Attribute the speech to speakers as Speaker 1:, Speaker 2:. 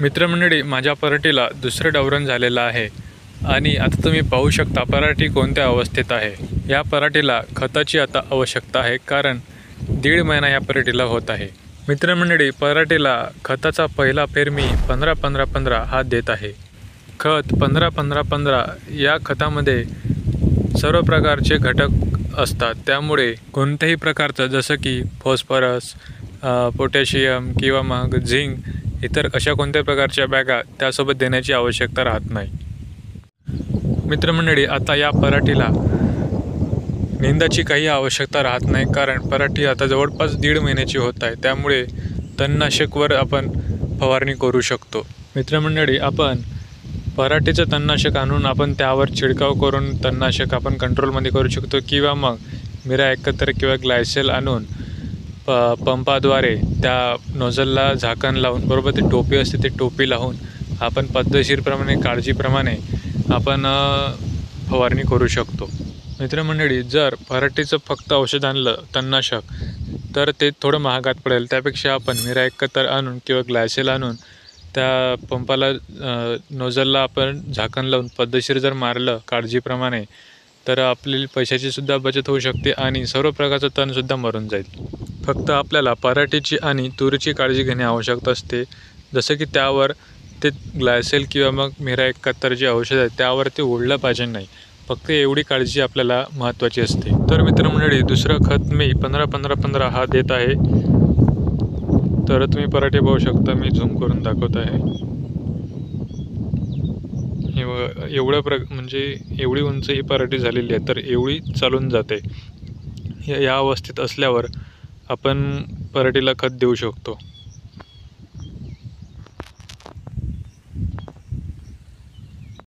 Speaker 1: मित्रमंडळी, माझ्या पराठीला दुसरं डवरण झालेलं आहे आणि आता तुम्ही पाहू शकता पराठी कोणत्या अवस्थेत आहे। या पराठीला खताची आता आवश्यकता आहे, कारण 1.5 महिना या पराठीला होत आहे। मित्रमंडळी, पराठीला खताचा पहिला फेर मी 15-15-15 हा देत आहे। खत 15-15-15 या खतामध्ये सर्व प्रकारचे घटक असतात, त्यामुळे कोणत्याही प्रकारचं जसं की फॉस्फरस, पोटॅशियम किंवा मग झिंक इतर अशा कोणत्या प्रकारच्या बॅगा त्यासोबत देण्याची आवश्यकता राहत नाही। मित्रमंडळी, आता या पराठीला निंदाची काही आवश्यकता राहत नाही, कारण पराठी आता जवळपास 1.5 महिन्याची होत आहे, त्यामुळे तणनाशकवर आपण फवारणी करू शकतो। मित्रमंडळी, आपण पराठीचं तणनाशक आणून आपण त्यावर छिडकाव करून तणनाशक आपण कंट्रोलमध्ये करू शकतो, किंवा मग मिरा 71 किंवा ग्लायसेल आणून पंपाद्वारे त्या नोझलला झाकण लावून, बरोबर ते टोपी असते ते टोपी लावून आपण पद्धतशीरप्रमाणे काळजीप्रमाणे आपण फवारणी करू शकतो। मित्रमंडळी, जर पराठीचं फक्त औषध आणलं तणनाशक तर ते थोडं महागात पडेल, त्यापेक्षा आपण मिरा 71 आणून किंवा ग्लायसेल आणून त्या पंपाला नोझलला आपण झाकण लावून पद्धतशीर जर मारलं काळजीप्रमाणे, तर आपली पैशाचीसुद्धा बचत होऊ शकते आणि सर्व प्रकारचं तणसुद्धा मरून जाईल। फक्त आपल्याला पराठीची आणि तुरीची काळजी घेणे आवश्यक असते, जसं की त्यावर ते ग्लायसेल किंवा मग मिरा 71 जे औषध आहे त्यावर ते उडलं पाहिजे नाही, फक्त एवढी काळजी आपल्याला महत्त्वाची असते। तर मित्रमंडळी, दुसरं खत मी 15-15-15 हा देत आहे। तर तुम्ही पराठी पाहू शकता, मी झूम करून दाखवत आहे। म्हणजे एवढी उंच ही पराठी झालेली आहे, तर एवढी चालून जाते। या अवस्थेत असल्यावर आपण पराठीला खत देऊ शकतो।